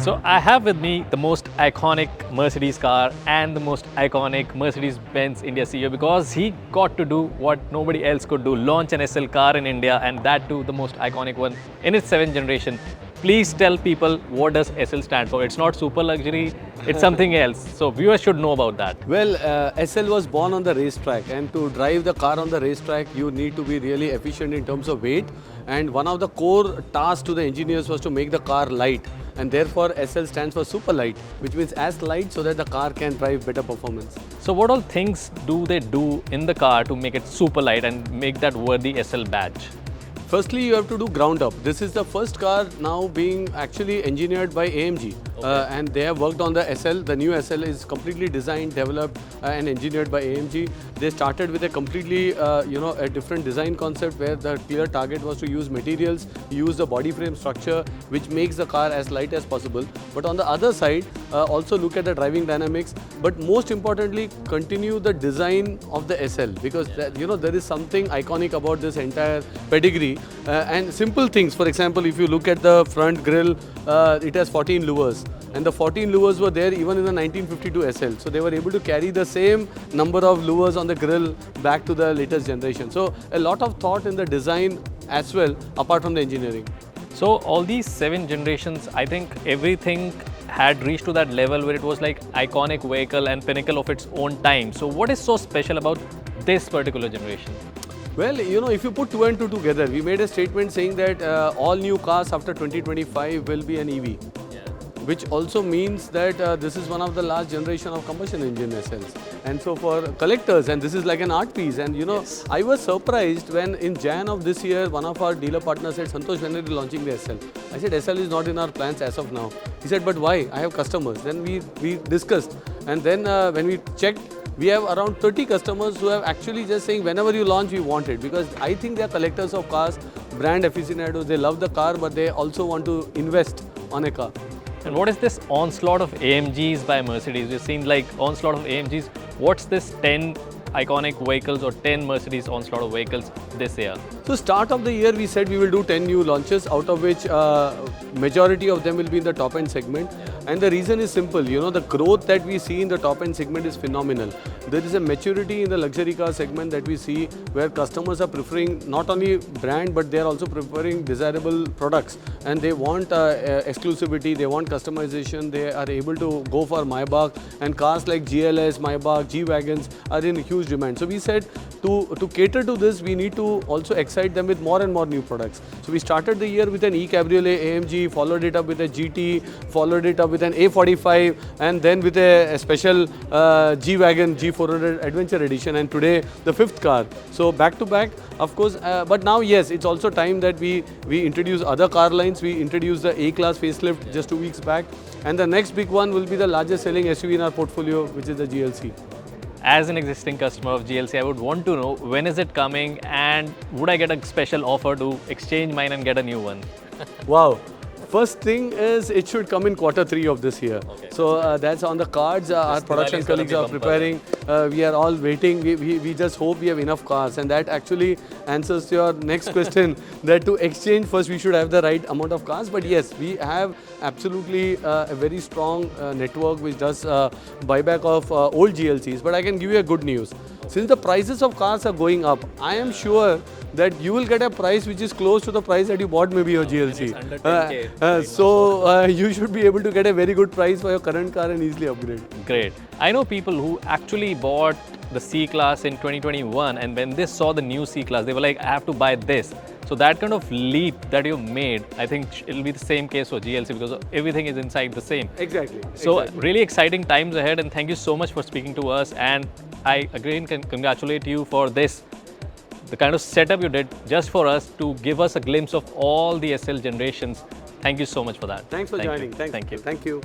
So I have with me the most iconic Mercedes car and the most iconic Mercedes-Benz India CEO because he got to do what nobody else could do, launch an SL car in India, and that too the most iconic one in its 7th generation. Please tell people what does SL stand for. It's not super luxury, it's something else. So viewers should know about that. Well, SL was born on the racetrack, and to drive the car on the racetrack, you need to be really efficient in terms of weight. And one of the core tasks to the engineers was to make the car light. And therefore, SL stands for super light, which means as light so that the car can drive better performance. So what all things do they do in the car to make it super light and make that worthy SL badge? Firstly, you have to do ground up. This is the first car now being actually engineered by AMG. And they have worked on the SL. The new SL is completely designed, developed and engineered by AMG. They started with a completely, a different design concept where the clear target was to use materials, use the body frame structure, which makes the car as light as possible. But on the other side, also look at the driving dynamics. But most importantly, continue the design of the SL because there is something iconic about this entire pedigree. And simple things, for example, if you look at the front grille, it has 14 louvers. And the 14 louvers were there even in the 1952 SL. So they were able to carry the same number of louvers on the grille back to the latest generation. So a lot of thought in the design as well, apart from the engineering. So all these 7 generations, I think everything had reached to that level where it was like iconic vehicle and pinnacle of its own time. So what is so special about this particular generation? Well, if you put 2 and 2 together, we made a statement saying that all new cars after 2025 will be an EV. Which also means that this is one of the last generation of combustion engine SLs. And so for collectors, and this is like an art piece, and yes. I was surprised when in Jan of this year, one of our dealer partners said, Santosh, when are you launching the SL? I said, SL is not in our plans as of now. He said, but why? I have customers. Then we discussed, and then when we checked, we have around 30 customers who have actually just saying, whenever you launch, we want it. Because I think they are collectors of cars, brand aficionados, they love the car, but they also want to invest on a car. And what is this onslaught of AMGs by Mercedes? We've seen like onslaught of AMGs. What's this 10 iconic vehicles or 10 Mercedes onslaught of vehicles this year? So start of the year, we said we will do 10 new launches, out of which majority of them will be in the top end segment. And the reason is simple, the growth that we see in the top end segment is phenomenal. There is a maturity in the luxury car segment that we see where customers are preferring not only brand, but they are also preferring desirable products. And they want exclusivity, they want customization, they are able to go for Maybach, and cars like GLS, Maybach, G-Wagons are in huge demand. So we said to cater to this, we need to also excite them with more and more new products. So we started the year with an E-Cabriolet AMG, followed it up with a GT, followed it up with an A45, and then with a special G-Wagon G400 Adventure Edition, and today the 5th car. So back to back, of course, but now yes, it's also time that we introduce other car lines. We introduced the A-Class facelift just 2 weeks back, and the next big one will be the largest selling SUV in our portfolio, which is the GLC. As an existing customer of GLC, I would want to know when is it coming and would I get a special offer to exchange mine and get a new one? Wow. First thing is it should come in Q3 of this year. Okay. So that's on the cards. Our production colleagues are preparing. We are all waiting. We just hope we have enough cars. And that actually answers to your next question that to exchange first we should have the right amount of cars. But yes, we have absolutely a very strong network which does buyback of old GLCs. But I can give you a good news. Since the prices of cars are going up, I am sure that you will get a price which is close to the price that you bought maybe your GLC. Under 10K. So you should be able to get a very good price for your current car and easily upgrade. Great. I know people who actually bought the C-Class in 2021 and when they saw the new C-Class, they were like, I have to buy this. So that kind of leap that you made, I think it'll be the same case for GLC because everything is inside the same. Exactly. So really exciting times ahead, and thank you so much for speaking to us, and I again can congratulate you for this, the kind of setup you did just for us to give us a glimpse of all the SL generations. Thank you so much for that. Thanks for joining. Thank you. Thank you.